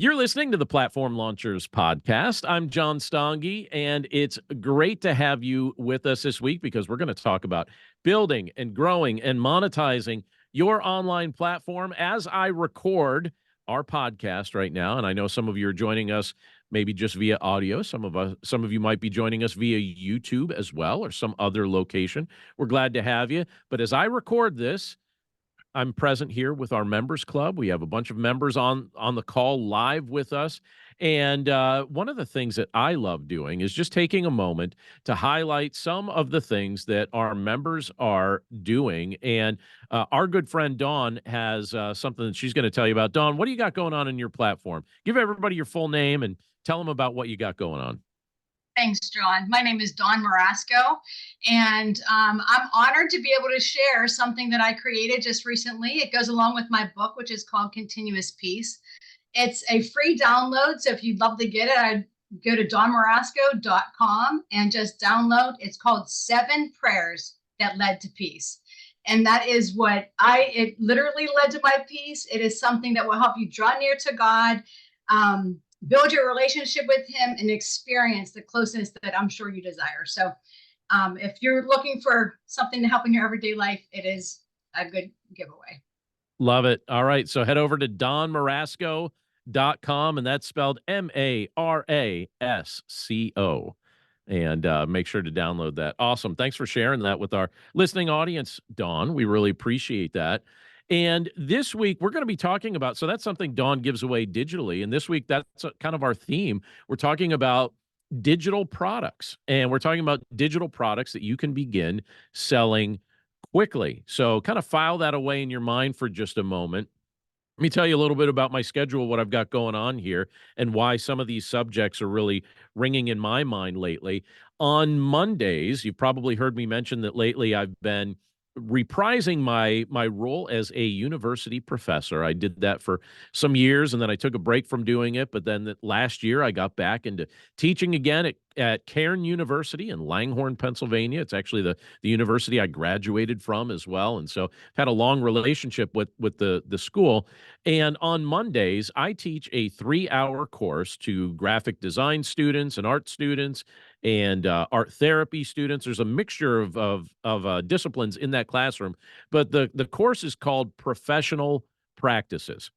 You're listening to the Platform Launchers podcast. I'm John Stange, and it's great to have you with us this week because we're going to talk about building and growing and monetizing your online platform as I record our podcast right now. And I know some of you are joining us maybe just via audio. Some of you might be joining us via YouTube as well, or some other location. We're glad to have you. But as I record this, I'm present here with our members club. We have a bunch of members on the call live with us. And one of the things that I love doing is just taking a moment to highlight some of the things that our members are doing. And our good friend Dawn has something that she's going to tell you about. Dawn, what do you got going on in your platform? Give everybody your full name and tell them about what you got going on. Thanks, John. My name is Dawn Marasco, and I'm honored to be able to share something that I created just recently. It goes along with my book, which is called Continuous Peace. It's a free download, so if you'd love to get it, I'd go to dawnmarasco.com and just download. It's called 7 Prayers That Led to Peace. And that is it literally led to my peace. It is something that will help you draw near to God, build your relationship with him, and experience the closeness that I'm sure you desire. So if you're looking for something to help in your everyday life, it is a good giveaway. Love it. All right. So head over to dawnmarasco.com, and that's spelled Marasco. And make sure to download that. Awesome. Thanks for sharing that with our listening audience, Dawn. We really appreciate that. And this week, we're going to be talking about, so that's something Dawn gives away digitally. And this week, that's kind of our theme. We're talking about digital products. And we're talking about digital products that you can begin selling quickly. So kind of file that away in your mind for just a moment. Let me tell you a little bit about my schedule, what I've got going on here, and why some of these subjects are really ringing in my mind lately. On Mondays, you've probably heard me mention that lately I've been reprising my role as a university professor. I did that for some years, and then I took a break from doing it. But then last year, I got back into teaching again at Cairn University in Langhorne, Pennsylvania. It's actually the university I graduated from as well. And so I've had a long relationship with the school. And on Mondays, I teach a 3-hour course to graphic design students and art students and art therapy students. There's a mixture of disciplines in that classroom, but the course is called Professional Practices.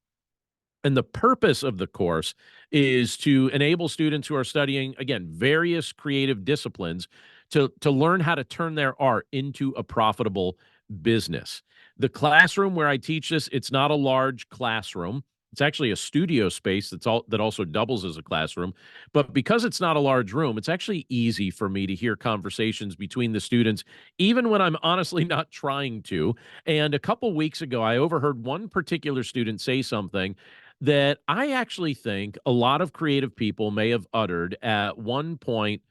And the purpose of the course is to enable students who are studying, again, various creative disciplines to learn how to turn their art into a profitable business. The classroom where I teach this, it's not a large classroom. It's actually a studio space that also doubles as a classroom. But because it's not a large room, it's actually easy for me to hear conversations between the students, even when I'm honestly not trying to. And a couple weeks ago, I overheard one particular student say something that I actually think a lot of creative people may have uttered at one point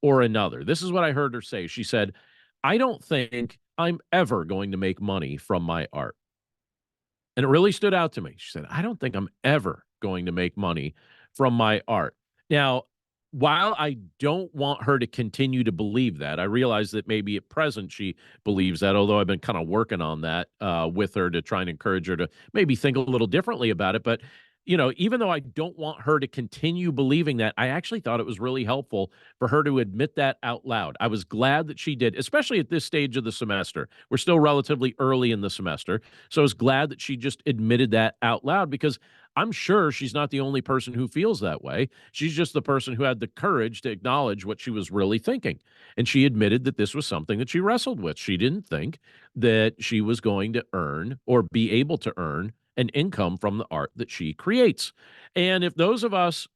or another. This is what I heard her say. She said, "I don't think I'm ever going to make money from my art." And it really stood out to me. She said, "I don't think I'm ever going to make money from my art." Now, while I don't want her to continue to believe that, I realize that maybe at present she believes that, although I've been kind of working on that with her to try and encourage her to maybe think a little differently about it. But, even though I don't want her to continue believing that, I actually thought it was really helpful for her to admit that out loud. I was glad that she did, especially at this stage of the semester. We're still relatively early in the semester. So I was glad that she just admitted that out loud, because I'm sure she's not the only person who feels that way. She's just the person who had the courage to acknowledge what she was really thinking. And she admitted that this was something that she wrestled with. She didn't think that she was going to earn or be able to earn an income from the art that she creates. And if those of us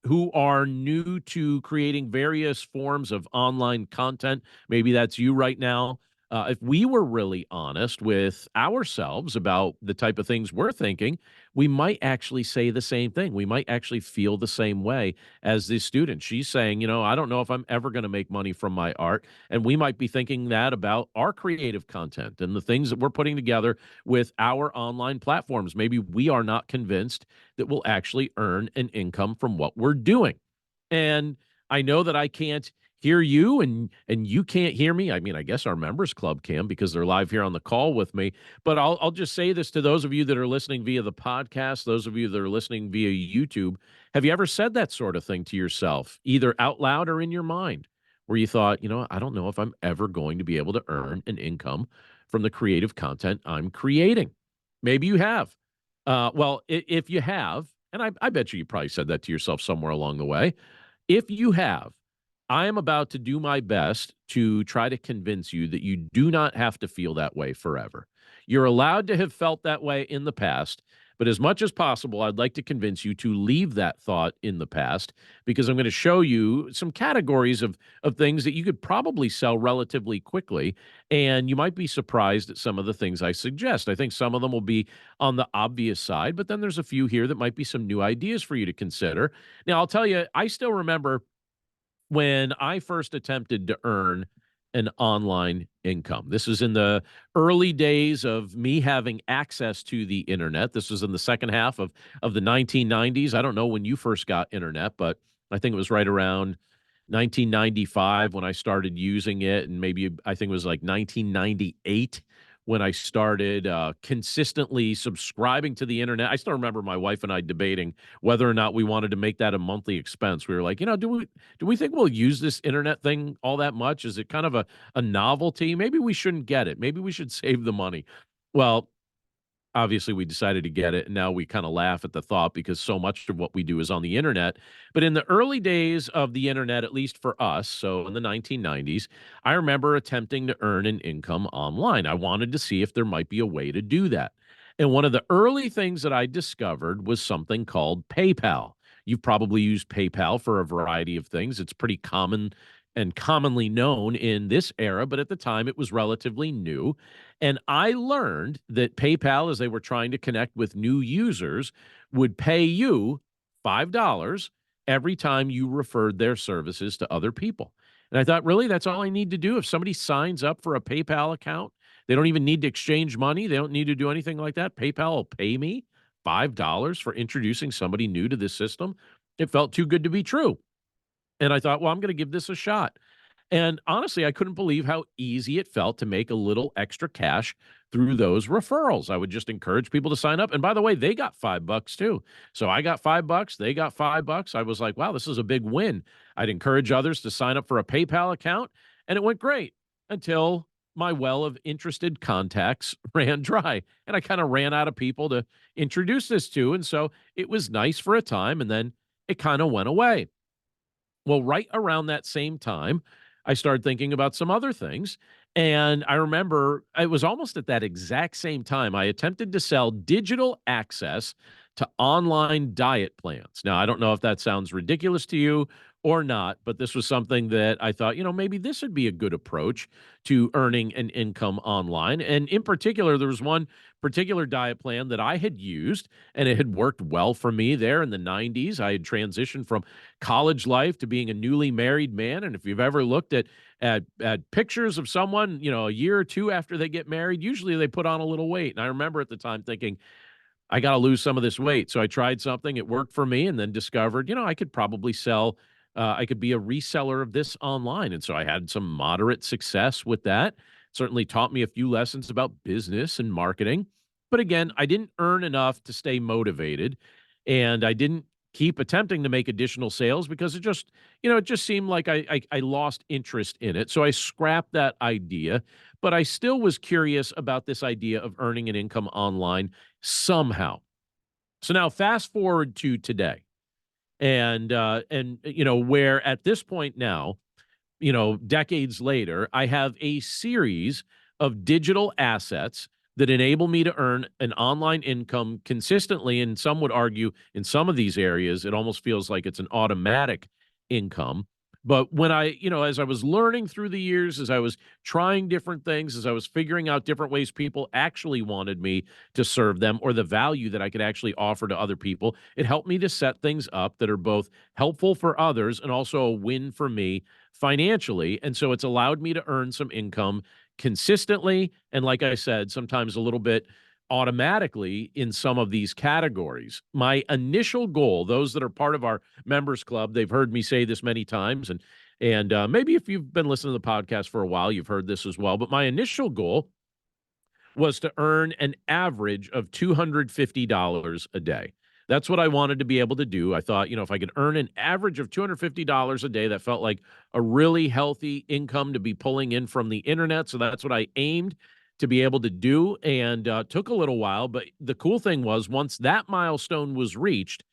who are new to creating various forms of online content, maybe that's you right now, if we were really honest with ourselves about the type of things we're thinking, we might actually say the same thing. We might actually feel the same way as this student. She's saying, I don't know if I'm ever going to make money from my art. And we might be thinking that about our creative content and the things that we're putting together with our online platforms. Maybe we are not convinced that we'll actually earn an income from what we're doing. And I know that I can't hear you and you can't hear me. I mean, I guess our members club can because they're live here on the call with me. But I'll just say this to those of you that are listening via the podcast, those of you that are listening via YouTube. Have you ever said that sort of thing to yourself, either out loud or in your mind, where you thought, I don't know if I'm ever going to be able to earn an income from the creative content I'm creating? Maybe you have. Well, if you have, and I bet you probably said that to yourself somewhere along the way. If you have, I am about to do my best to try to convince you that you do not have to feel that way forever. You're allowed to have felt that way in the past, but as much as possible, I'd like to convince you to leave that thought in the past because I'm going to show you some categories of things that you could probably sell relatively quickly. And you might be surprised at some of the things I suggest. I think some of them will be on the obvious side, but then there's a few here that might be some new ideas for you to consider. Now, I'll tell you, I still remember when I first attempted to earn an online income. This is in the early days of me having access to the internet. This was in the second half of the 1990s. I don't know when you first got internet, but I think it was right around 1995 when I started using it, and maybe I think it was like 1998 when I started consistently subscribing to the internet. I still remember my wife and I debating whether or not we wanted to make that a monthly expense. We were like, do we think we'll use this internet thing all that much? Is it kind of a novelty? Maybe we shouldn't get it. Maybe we should save the money. Well, obviously we decided to get it, and now we kind of laugh at the thought because so much of what we do is on the internet. But in the early days of the internet, at least for us, so in the 1990s, I remember attempting to earn an income online. I wanted to see if there might be a way to do that. And one of the early things that I discovered was something called PayPal. You've probably used PayPal for a variety of things. It's pretty common and commonly known in this era, but at the time it was relatively new. And I learned that PayPal, as they were trying to connect with new users, would pay you $5 every time you referred their services to other people. And I thought, really, that's all I need to do. If somebody signs up for a PayPal account, they don't even need to exchange money. They don't need to do anything like that. PayPal will pay me $5 for introducing somebody new to this system. It felt too good to be true. And I thought, well, I'm going to give this a shot. And honestly, I couldn't believe how easy it felt to make a little extra cash through those referrals. I would just encourage people to sign up. And by the way, they got $5 too. So I got $5, they got $5. I was like, wow, this is a big win. I'd encourage others to sign up for a PayPal account. And it went great until my well of interested contacts ran dry. And I kind of ran out of people to introduce this to. And so it was nice for a time. And then it kind of went away. Well, right around that same time, I started thinking about some other things. And I remember it was almost at that exact same time I attempted to sell digital access to online diet plans. Now, I don't know if that sounds ridiculous to you or not, but this was something that I thought, maybe this would be a good approach to earning an income online. And in particular, there was one particular diet plan that I had used, and it had worked well for me there in the 90s. I had transitioned from college life to being a newly married man. And if you've ever looked at pictures of someone, a year or two after they get married, usually they put on a little weight. And I remember at the time thinking, I got to lose some of this weight. So I tried something, it worked for me, and then discovered, I could probably sell, I could be a reseller of this online. And so I had some moderate success with that. Certainly taught me a few lessons about business and marketing. But again, I didn't earn enough to stay motivated. And I didn't keep attempting to make additional sales because it just seemed like I lost interest in it. So I scrapped that idea, but I still was curious about this idea of earning an income online somehow. So now fast forward to today and where at this point now, decades later, I have a series of digital assets that enable me to earn an online income consistently. And some would argue in some of these areas, it almost feels like it's an automatic income. But when as I was learning through the years, as I was trying different things, as I was figuring out different ways people actually wanted me to serve them or the value that I could actually offer to other people, it helped me to set things up that are both helpful for others and also a win for me financially. And so it's allowed me to earn some income consistently. And like I said, sometimes a little bit automatically in some of these categories. My initial goal, those that are part of our members club, they've heard me say this many times, and And maybe if you've been listening to the podcast for a while, you've heard this as well. But my initial goal was to earn an average of $250 a day. That's what I wanted to be able to do. I thought, if I could earn an average of $250 a day, that felt like a really healthy income to be pulling in from the internet. So that's what I aimed to be able to do, and took a little while. But the cool thing was, once that milestone was reached,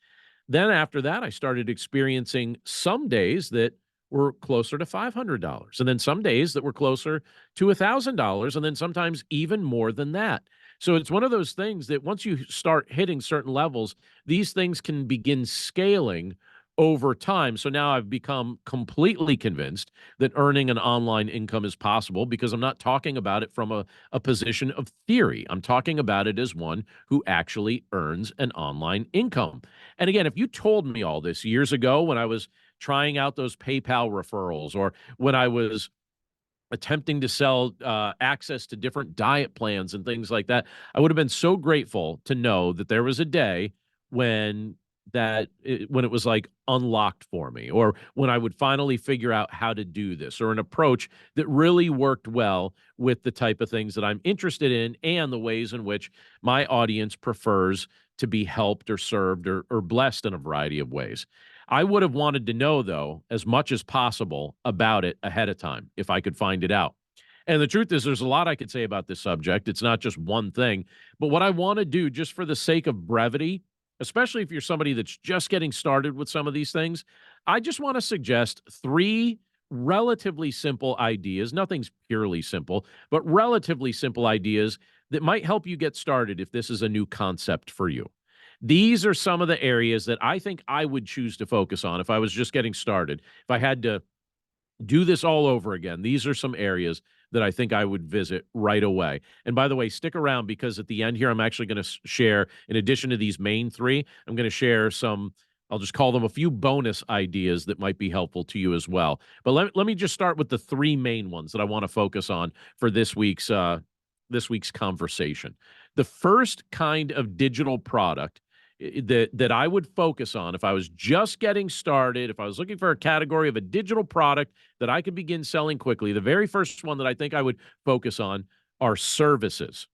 then after that, I started experiencing some days that were closer to $500, and then some days that were closer to $1,000, and then sometimes even more than that. So it's one of those things that once you start hitting certain levels, these things can begin scaling over time. So now I've become completely convinced that earning an online income is possible, because I'm not talking about it from a position of theory. I'm talking about it as one who actually earns an online income. And again, if you told me all this years ago when I was trying out those PayPal referrals, or when I was attempting to sell access to different diet plans and things like that, I would have been so grateful to know that there was a day when when it was like unlocked for me, or when I would finally figure out how to do this, or an approach that really worked well with the type of things that I'm interested in and the ways in which my audience prefers to be helped or served or blessed in a variety of ways. I would have wanted to know, though, as much as possible about it ahead of time if I could find it out. And the truth is, there's a lot I could say about this subject. It's not just one thing. But what I want to do, just for the sake of brevity, especially if you're somebody that's just getting started with some of these things, I just want to suggest three relatively simple ideas. Nothing's purely simple, but relatively simple ideas that might help you get started if this is a new concept for you. These are some of the areas that I think I would choose to focus on if I was just getting started. If I had to do this all over again, these are some areas that I think I would visit right away. And by the way, stick around, because at the end here, I'm actually going to share, in addition to these main three, I'm going to share some, I'll just call them a few bonus ideas that might be helpful to you as well. But let me just start with the three main ones that I want to focus on for this week's conversation. The first kind of digital product that I would focus on if I was just getting started, if I was looking for a category of a digital product that I could begin selling quickly, the very first one that I think I would focus on are services.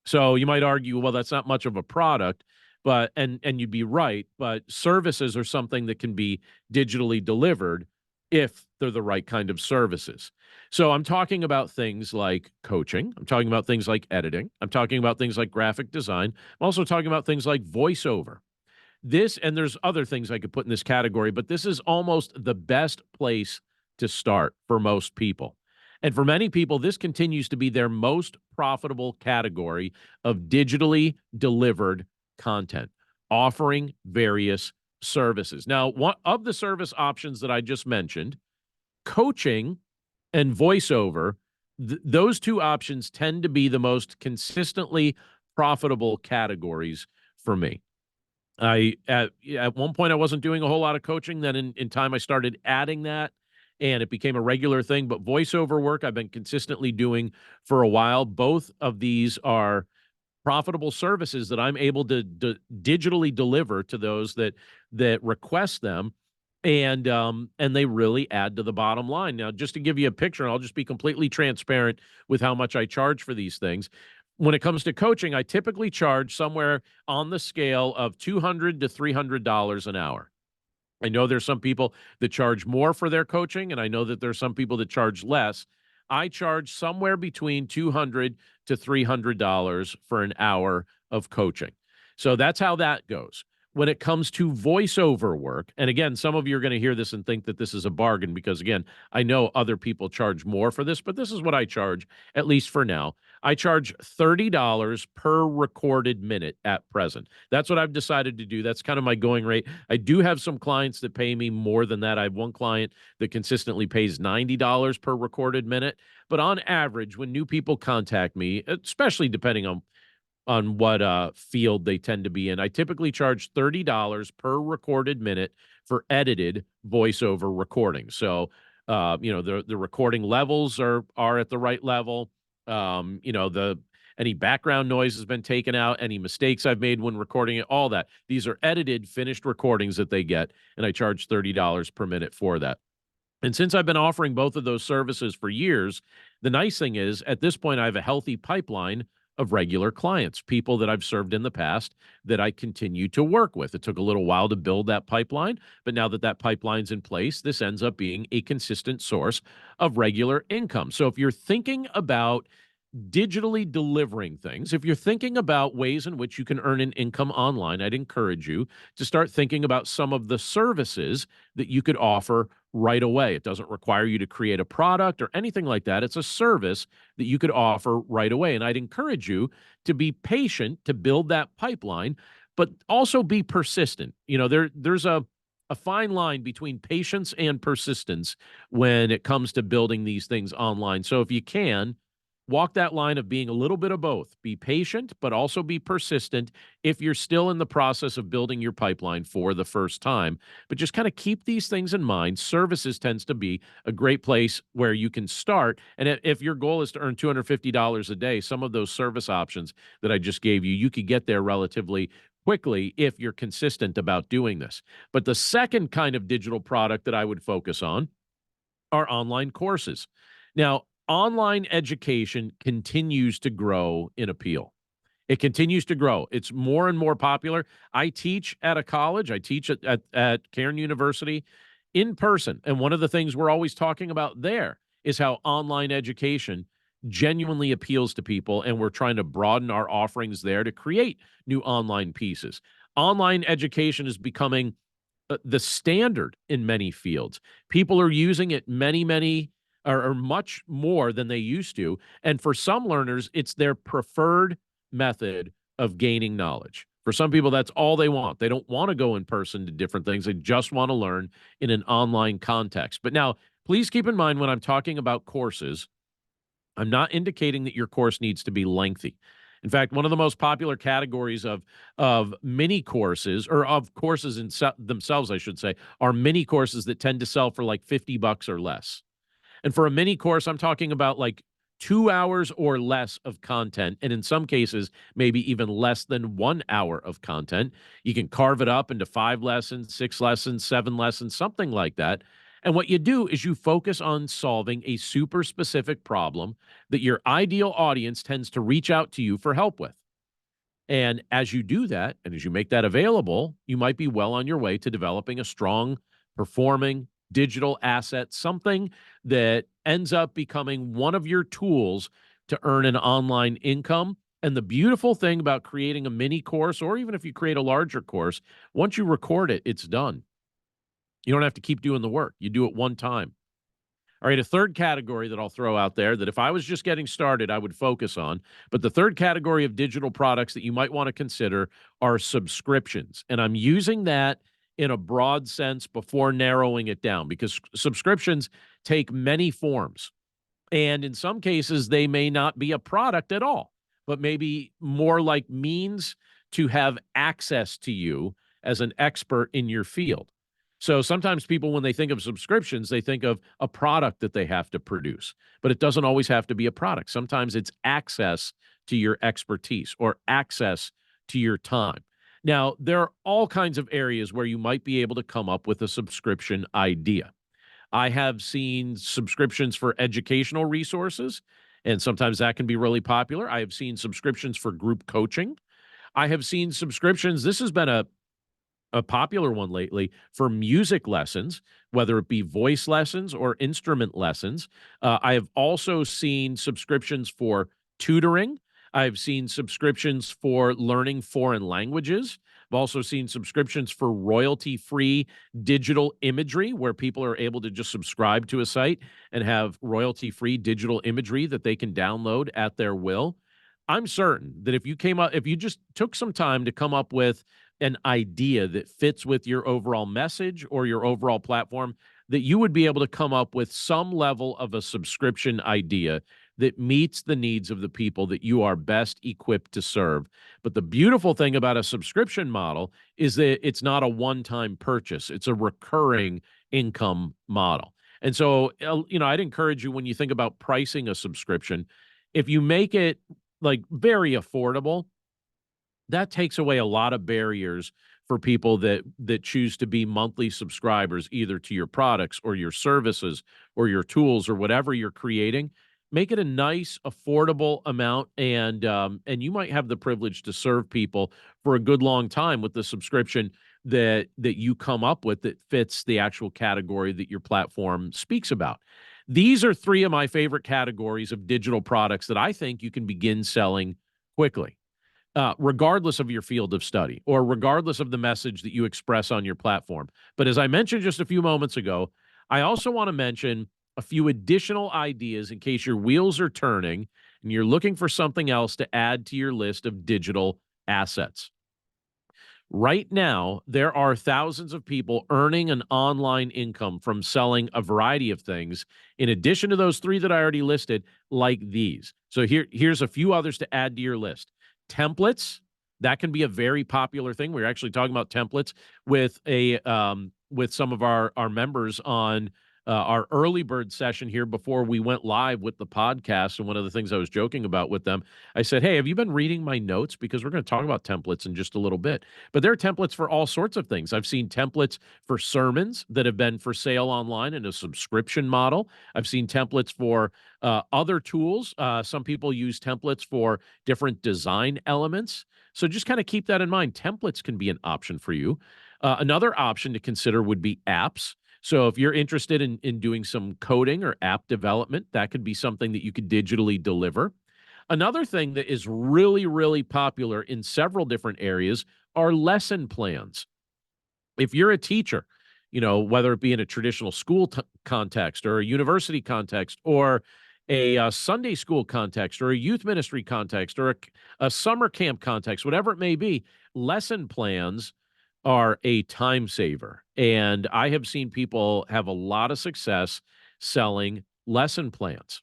So you might argue, well, that's not much of a product, but and you'd be right, but services are something that can be digitally delivered if they're the right kind of services. So I'm talking about things like coaching, I'm talking about things like editing, I'm talking about things like graphic design, I'm also talking about things like voiceover. This, and there's other things I could put in this category, but this is almost the best place to start for most people. And for many people, this continues to be their most profitable category of digitally delivered content, offering various services. Now, one of the service options that I just mentioned, coaching and voiceover, those two options tend to be the most consistently profitable categories for me. At one point I wasn't doing a whole lot of coaching. Then in time I started adding that, and it became a regular thing. But voiceover work I've been consistently doing for a while. Both of these are profitable services that I'm able to digitally deliver to those that request them, and they really add to the bottom line. Now, just to give you a picture, and I'll just be completely transparent with how much I charge for these things. When it comes to coaching, I typically charge somewhere on the scale of $200 to $300 an hour. I know there's some people that charge more for their coaching, and I know that there's some people that charge less. I charge somewhere between $200 to $300 for an hour of coaching. So that's how that goes. When it comes to voiceover work, and again, some of you are going to hear this and think that this is a bargain, because again, I know other people charge more for this, but this is what I charge, at least for now. I charge $30 per recorded minute at present. That's what I've decided to do. That's kind of my going rate. I do have some clients that pay me more than that. I have one client that consistently pays $90 per recorded minute. But on average, when new people contact me, especially depending on what field they tend to be in, I typically charge $30 per recorded minute for edited voiceover recordings. So, the recording levels are at the right level. Any background noise has been taken out, any mistakes I've made when recording it, all that. These are edited, finished recordings that they get, and I charge $30 per minute for that. And since I've been offering both of those services for years, the nice thing is at this point, I have a healthy pipeline of regular clients, people that I've served in the past that I continue to work with. It took a little while to build that pipeline, but now that that pipeline's in place, this ends up being a consistent source of regular income. So if you're thinking about digitally delivering things, if you're thinking about ways in which you can earn an income online, I'd encourage you to start thinking about some of the services that you could offer right away. It doesn't require you to create a product or anything like that. It's a service that you could offer right away. And I'd encourage you to be patient to build that pipeline, but also be persistent. There's a fine line between patience and persistence when it comes to building these things online. So if you can, walk that line of being a little bit of both. Be patient, but also be persistent if you're still in the process of building your pipeline for the first time. But just kind of keep these things in mind. Services tends to be a great place where you can start. And if your goal is to earn $250 a day, some of those service options that I just gave you, you could get there relatively quickly if you're consistent about doing this. But the second kind of digital product that I would focus on are online courses. Now, online education continues to grow in appeal. It continues to grow. It's more and more popular. I teach at a college. I teach at Cairn University in person. And one of the things we're always talking about there is how online education genuinely appeals to people. And we're trying to broaden our offerings there to create new online pieces. Online education is becoming the standard in many fields. People are using it many or much more than they used to. And for some learners, it's their preferred method of gaining knowledge. For some people, that's all they want. They don't want to go in person to different things. They just want to learn in an online context. But now, please keep in mind when I'm talking about courses, I'm not indicating that your course needs to be lengthy. In fact, one of the most popular categories of mini courses, or of courses themselves, I should say, are mini courses that tend to sell for like $50 or less. And for a mini course, I'm talking about like 2 hours or less of content. And in some cases, maybe even less than 1 hour of content. You can carve it up into 5 lessons, 6 lessons, 7 lessons, something like that. And what you do is you focus on solving a super specific problem that your ideal audience tends to reach out to you for help with. And as you do that, and as you make that available, you might be well on your way to developing a strong, performing digital asset, something that ends up becoming one of your tools to earn an online income. And the beautiful thing about creating a mini course, or even if you create a larger course, once you record it, it's done. You don't have to keep doing the work. You do it one time. All right, a third category that I'll throw out there that if I was just getting started, I would focus on. But the third category of digital products that you might want to consider are subscriptions. And I'm using that in a broad sense before narrowing it down because subscriptions take many forms. And in some cases, they may not be a product at all, but maybe more like means to have access to you as an expert in your field. So sometimes people, when they think of subscriptions, they think of a product that they have to produce, but it doesn't always have to be a product. Sometimes it's access to your expertise or access to your time. Now, there are all kinds of areas where you might be able to come up with a subscription idea. I have seen subscriptions for educational resources, and sometimes that can be really popular. I have seen subscriptions for group coaching. I have seen subscriptions. This has been a popular one lately for music lessons, whether it be voice lessons or instrument lessons. I have also seen subscriptions for tutoring. I've seen subscriptions for learning foreign languages. I've also seen subscriptions for royalty-free digital imagery where people are able to just subscribe to a site and have royalty-free digital imagery that they can download at their will. I'm certain that if you just took some time to come up with an idea that fits with your overall message or your overall platform, that you would be able to come up with some level of a subscription idea that meets the needs of the people that you are best equipped to serve. But the beautiful thing about a subscription model is that it's not a one-time purchase. It's a recurring income model. And so, I'd encourage you when you think about pricing a subscription, if you make it like very affordable, that takes away a lot of barriers for people that choose to be monthly subscribers, either to your products or your services or your tools or whatever you're creating. Make it a nice, affordable amount, and you might have the privilege to serve people for a good long time with the subscription that you come up with that fits the actual category that your platform speaks about. These are three of my favorite categories of digital products that I think you can begin selling quickly, regardless of your field of study or regardless of the message that you express on your platform. But as I mentioned just a few moments ago, I also want to mention a few additional ideas in case your wheels are turning and you're looking for something else to add to your list of digital assets. Right now, there are thousands of people earning an online income from selling a variety of things, in addition to those three that I already listed, like these. So here's a few others to add to your list. Templates, that can be a very popular thing. We're actually talking about templates with some of our members on our early bird session here before we went live with the podcast. And one of the things I was joking about with them, I said, hey, have you been reading my notes? Because we're going to talk about templates in just a little bit. But there are templates for all sorts of things. I've seen templates for sermons that have been for sale online in a subscription model. I've seen templates for other tools. Some people use templates for different design elements. So just kind of keep that in mind. Templates can be an option for you. Another option to consider would be apps. So if you're interested in doing some coding or app development, that could be something that you could digitally deliver. Another thing that is really, really popular in several different areas are lesson plans. If you're a teacher, whether it be in a traditional school context or a university context or a Sunday school context or a youth ministry context or a summer camp context, whatever it may be, lesson plans are a time saver. And I have seen people have a lot of success selling lesson plans.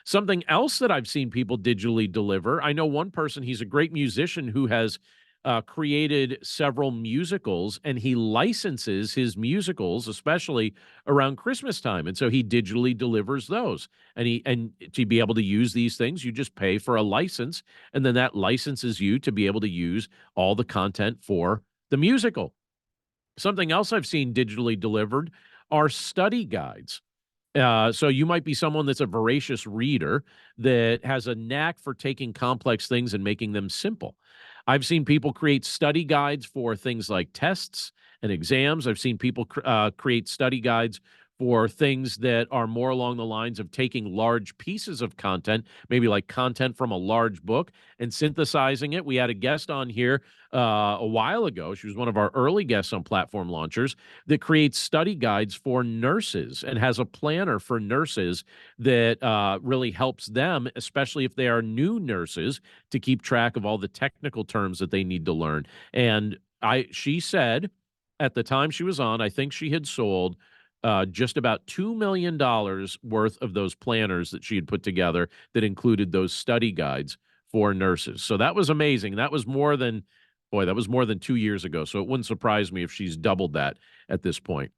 Something else that I've seen people digitally deliver, I know one person, he's a great musician who has created several musicals, and he licenses his musicals, especially around Christmas time. And so he digitally delivers those. And to be able to use these things, you just pay for a license, and then that licenses you to be able to use all the content for the musical. Something else I've seen digitally delivered are study guides. So you might be someone that's a voracious reader that has a knack for taking complex things and making them simple. I've seen people create study guides for things like tests and exams. I've seen people create study guides for things that are more along the lines of taking large pieces of content, maybe like content from a large book, and synthesizing it. We had a guest on here a while ago. She was one of our early guests on Platform Launchers that creates study guides for nurses and has a planner for nurses that really helps them, especially if they are new nurses, to keep track of all the technical terms that they need to learn. And she said at the time she was on, I think she had sold just about $2 million worth of those planners that she had put together that included those study guides for nurses. So that was amazing. That was more than 2 years ago. So it wouldn't surprise me if she's doubled that at this point.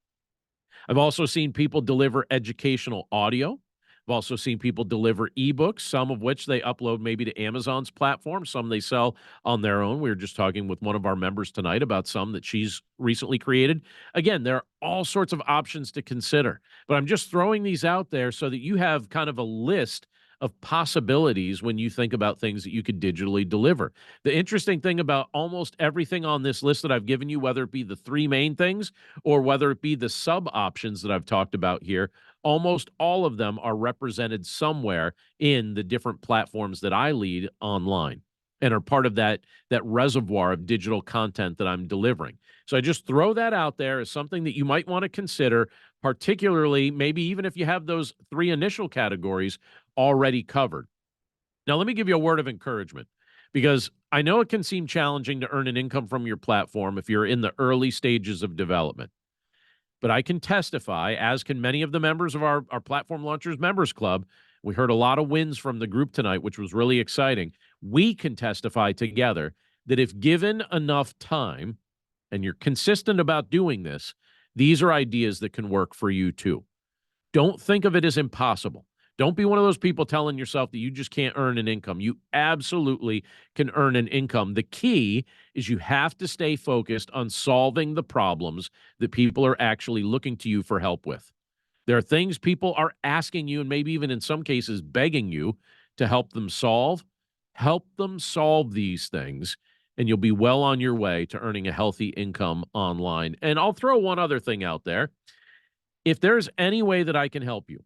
I've also seen people deliver educational audio. I've also seen people deliver ebooks, some of which they upload maybe to Amazon's platform, some they sell on their own. We were just talking with one of our members tonight about some that she's recently created. Again, there are all sorts of options to consider, but I'm just throwing these out there so that you have kind of a list of possibilities when you think about things that you could digitally deliver. The interesting thing about almost everything on this list that I've given you, whether it be the three main things or whether it be the sub options that I've talked about here, almost all of them are represented somewhere in the different platforms that I lead online and are part of that reservoir of digital content that I'm delivering. So I just throw that out there as something that you might want to consider, particularly maybe even if you have those three initial categories already covered. Now, let me give you a word of encouragement, because I know it can seem challenging to earn an income from your platform if you're in the early stages of development. But I can testify, as can many of the members of our Platform Launchers Members Club. We heard a lot of wins from the group tonight, which was really exciting. We can testify together that if given enough time and you're consistent about doing this, these are ideas that can work for you too. Don't think of it as impossible. Don't be one of those people telling yourself that you just can't earn an income. You absolutely can earn an income. The key is you have to stay focused on solving the problems that people are actually looking to you for help with. There are things people are asking you, and maybe even in some cases begging you to help them solve. Help them solve these things, and you'll be well on your way to earning a healthy income online. And I'll throw one other thing out there. If there's any way that I can help you,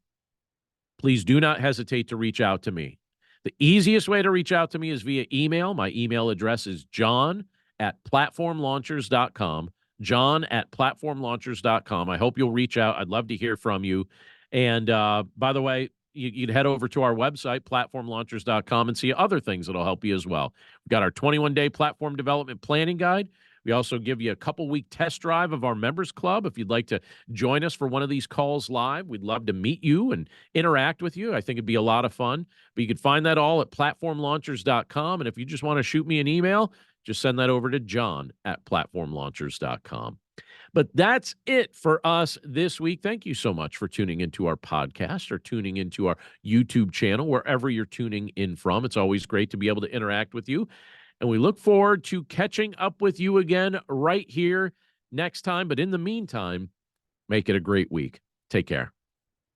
please do not hesitate to reach out to me. The easiest way to reach out to me is via email. My email address is john@platformlaunchers.com. John@platformlaunchers.com. I hope you'll reach out. I'd love to hear from you. And by the way, you'd head over to our website, platformlaunchers.com, and see other things that'll help you as well. We've got our 21-day platform development planning guide. We also give you a couple-week test drive of our members club. If you'd like to join us for one of these calls live, we'd love to meet you and interact with you. I think it'd be a lot of fun. But you can find that all at platformlaunchers.com. And if you just want to shoot me an email, just send that over to john@platformlaunchers.com. But that's it for us this week. Thank you so much for tuning into our podcast or tuning into our YouTube channel, wherever you're tuning in from. It's always great to be able to interact with you. And we look forward to catching up with you again right here next time. But in the meantime, make it a great week. Take care.